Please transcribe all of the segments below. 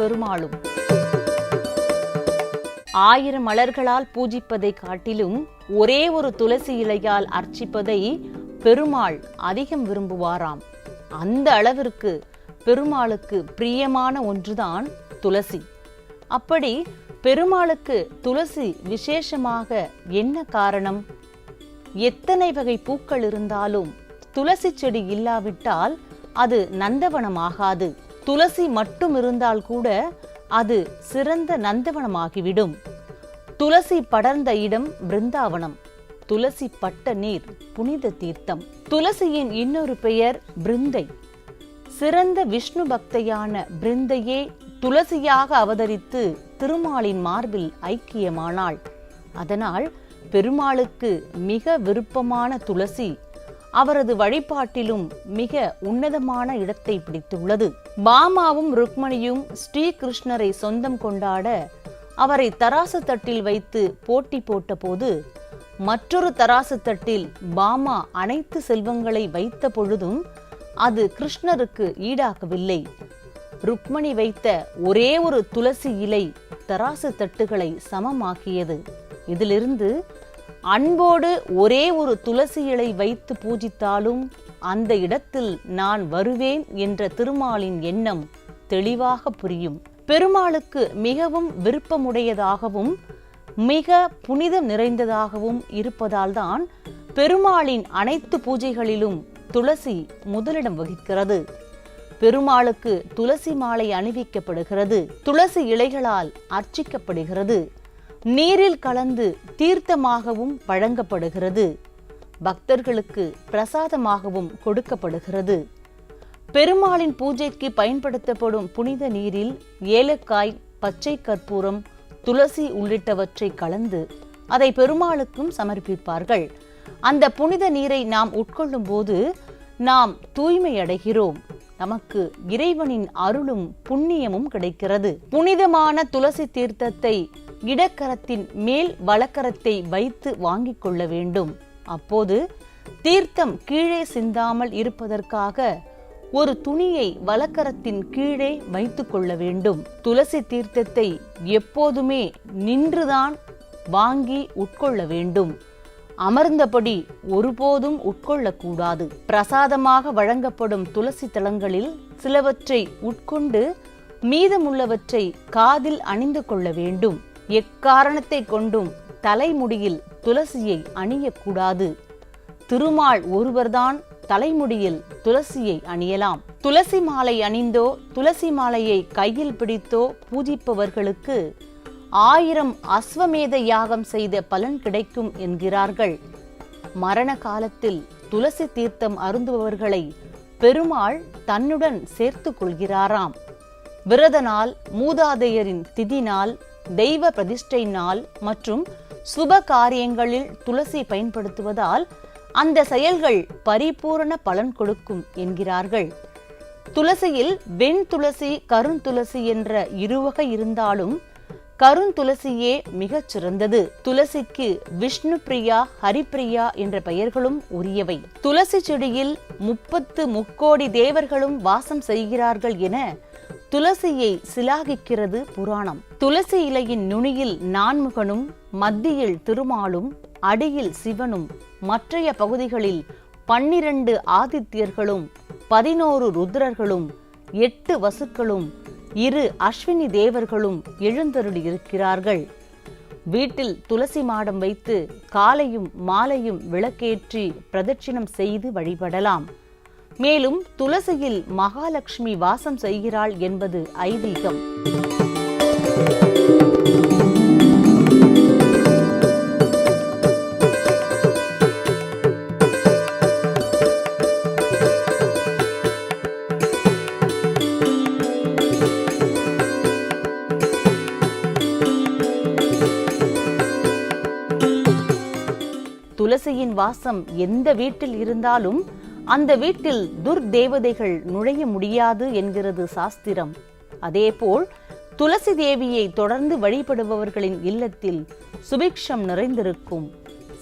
பெருமாளும். 1000 மலர்களால் பூஜிப்பதை காட்டிலும் ஒரே ஒரு துளசி இலையால் அர்ச்சிப்பதை பெருமாள் அதிகம் விரும்புவாராம். அந்த அளவிற்கு பெருமாளுக்கு பிரியமான ஒன்றுதான் துளசி. அப்படி பெருமாளுக்கு துளசி விசேஷமாக என்ன காரணம்? எத்தனை வகை பூக்கள் இருந்தாலும் துளசி செடி இல்லாவிட்டால் அது நந்தவனமாகாது. துளசி மட்டும் இருந்தால் கூட அது சிறந்த நந்தவனமாகிவிடும். துளசி படர்ந்த இடம் பிருந்தாவனம். துளசி பட்ட நீர் புனித தீர்த்தம். துளசியின் இன்னொரு பெயர் பிருந்தை. சிறந்த விஷ்ணு பக்தையான பிருந்தையே துளசியாக அவதரித்து திருமாலின் மார்பில் ஐக்கியமானாள். அதனால் பெருமாளுக்கு மிக விருப்பமான துளசி அவரது வழிபாட்டிலும் மிக உன்னதமான இடத்தை பிடித்துள்ளது. பாமாவும் ருக்மணியும் ஸ்ரீகிருஷ்ணரை சொந்தம் கொண்டாட அவரை தராசு தட்டில் வைத்து போட்டி போட்டபோது மற்றொரு தராசு தட்டில் பாமா அனைத்து செல்வங்களை வைத்த பொழுதும் அது கிருஷ்ணருக்கு ஈடாகவில்லை. ருக்மணி வைத்த ஒரே ஒரு துளசி இலை தராசு தட்டுகளை சமமாக்கியது. இதிலிருந்து அன்போடு ஒரே ஒரு துளசி இலை வைத்து பூஜித்தாலும் அந்த இடத்தில் நான் வருவேன் என்ற திருமாலின் எண்ணம் தெளிவாக புரியும். பெருமாளுக்கு மிகவும் விருப்பமுடையதாகவும் மிக புனிதம் நிறைந்ததாகவும் இருப்பதால்தான் பெருமாளின் அனைத்து பூஜைகளிலும் துளசி முதலிடம் வகிக்கிறது. பெருமாளுக்கு துளசி மாலை அணிவிக்கப்படுகிறது. துளசி இலைகளால் அர்ச்சிக்கப்படுகிறது. நீரில் கலந்து தீர்த்தமாகவும் வழங்கப்படுகிறது. பக்தர்களுக்கு பிரசாதமாகவும் கொடுக்கப்படுகிறது. பெருமாளின் பூஜைக்கு பயன்படுத்தப்படும் புனித நீரில் ஏலக்காய், பச்சை கற்பூரம், துளசி உள்ளிட்டவற்றை கலந்து அதை பெருமாளுக்கும் சமர்ப்பிப்பார்கள். அந்த புனித நீரை நாம் உட்கொள்ளும் போது நாம் தூய்மை அடைகிறோம். நமக்கு இறைவனின் அருளும் புண்ணியமும் கிடைக்கிறது. புனிதமான துளசி தீர்த்தத்தை இடக்கரத்தின் மேல் வலக்கரத்தை வைத்து வாங்கிக் கொள்ள வேண்டும். அப்போது தீர்த்தம் கீழே சிந்தாமல் இருப்பதற்காக ஒரு துணியை வலக்கரத்தின் கீழே வைத்துக் கொள்ள வேண்டும். துளசி தீர்த்தத்தை எப்போதுமே நின்றுதான் வாங்கி உட்கொள்ள வேண்டும். அமர்ந்தபடி ஒருபோதும் உட்கொள்ளக்கூடாது. பிரசாதமாக வழங்கப்படும் துளசி தலங்களில் சிலவற்றை உட்கொண்டு மீதமுள்ளவற்றை காதில் அணிந்து கொள்ள வேண்டும். எக்காரணத்தை கொண்டும் தலைமுடியில் துளசியை அணியக்கூடாது. திருமால் ஒருவர்தான் தலைமுடியில் துளசியை அணியலாம். துளசி மாலை அணிந்தோ துளசி மாலையை கையில் பிடித்தோ பூஜிப்பவர்களுக்கு 1000 அஸ்வமேத யாகம் செய்த பலன் கிடைக்கும் என்கிறார்கள். மரண காலத்தில் துளசி தீர்த்தம் அருந்துபவர்களை பெருமாள் தன்னுடன் சேர்த்து கொள்கிறாராம். விரத நாள், மூதாதையரின் திதி நாள், தெய்வ பிரதிஷ்டை நாள் மற்றும் சுப காரியங்களில் துளசி பயன்படுத்துவதால் அந்த செயல்கள் பரிபூரண பலன் கொடுக்கும் என்கிறார்கள். துளசியில் வெண் துளசி, கருந்துளசி என்ற இருவகை இருந்தாலும் கருந்துளசியே மிகச் சிறந்தது. துளசிக்கு விஷ்ணு பிரியா, ஹரிப்பிரியா என்ற பெயர்களும் உரியவை. துளசி செடியில் 30 முக்கோடி தேவர்களும் வாசம் செய்கிறார்கள் என துளசியை சிலாகிக்கிறது புராணம். துளசி இலையின் நுனியில் நான்முகனும், மத்தியில் திருமாலும், அடியில் சிவனும், மற்றைய பகுதிகளில் 12 ஆதித்யர்களும், 11 ருத்ரர்களும், 8 வசுக்களும், 2 அஸ்வினி தேவர்களும் எழுந்தருளி இருக்கிறார்கள். வீட்டில் துளசி மாடம் வைத்து காலையும் மாலையும் விளக்கேற்றி பிரதட்சிணம் செய்து வழிபடலாம். மேலும் துளசியில் மகாலட்சுமி வாசம் செய்கிறாள் என்பது ஐதீகம். துளசியின் வாசம் எந்த வீட்டில் இருந்தாலும் அந்த வீட்டில் துர்தேவதைகள் நுழைய முடியாது என்கிறது சாஸ்திரம். அதேபோல் துளசி தேவியை தொடர்ந்து வழிபடுபவர்களின் இல்லத்தில் சுபிக்ஷம் நிறைந்திருக்கும்,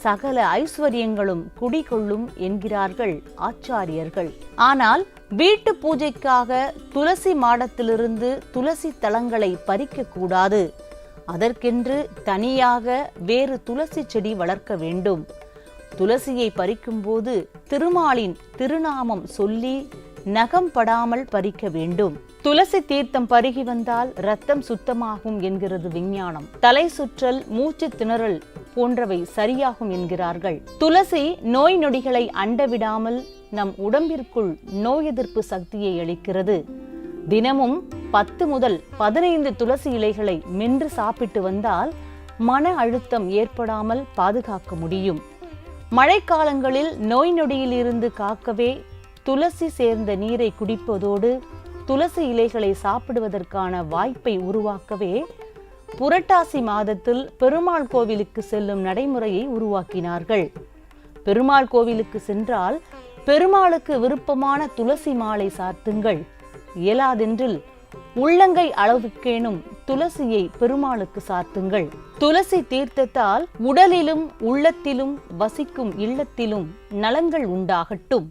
சகல ஐஸ்வர்யங்களும் குடிகொள்ளும் என்கிறார்கள் ஆச்சாரியர்கள். ஆனால் வீட்டு பூஜைக்காக துளசி மாடத்திலிருந்து துளசி தளங்களை பறிக்க கூடாது. அதற்கென்று தனியாக வேறு துளசி செடி வளர்க்க வேண்டும். துளசியை பறிக்கும்போது திருமாலின் திருநாமம் சொல்லி நகம் படாமல் பறிக்க வேண்டும். துளசி தீர்த்தம் பருகி வந்தால் இரத்தம் சுத்தமாகும் என்கிறது விஞ்ஞானம். தலை சுற்றல், மூச்சு திணறல் போன்றவை சரியாகும் என்கிறார்கள். துளசி நோய் நொடிகளை அண்டவிடாமல் நம் உடம்பிற்குள் நோய் எதிர்ப்பு சக்தியை அளிக்கிறது. தினமும் 10 முதல் 15 துளசி இலைகளை மென்று சாப்பிட்டு வந்தால் மன அழுத்தம் ஏற்படாமல் பாதுகாக்க முடியும். மழைக்காலங்களில் நோய் நொடியில் இருந்து காக்கவே துளசி சேர்ந்த நீரை குடிப்பதோடு துளசி இலைகளை சாப்பிடுவதற்கான வாய்ப்பை உருவாக்கவே புரட்டாசி மாதத்தில் பெருமாள் கோவிலுக்கு செல்லும் நடைமுறையை உருவாக்கினார்கள். பெருமாள் கோவிலுக்கு சென்றால் பெருமாளுக்கு விருப்பமான துளசி மாலை சாத்துங்கள். இயலாதென்றில் உள்ளங்கை அளவுக்கேனும் துளசியை பெருமாளுக்கு சாத்துங்கள். துளசி தீர்த்தத்தால் உடலிலும் உள்ளத்திலும் வசிக்கும் இல்லத்திலும் நலங்கள் உண்டாகட்டும்.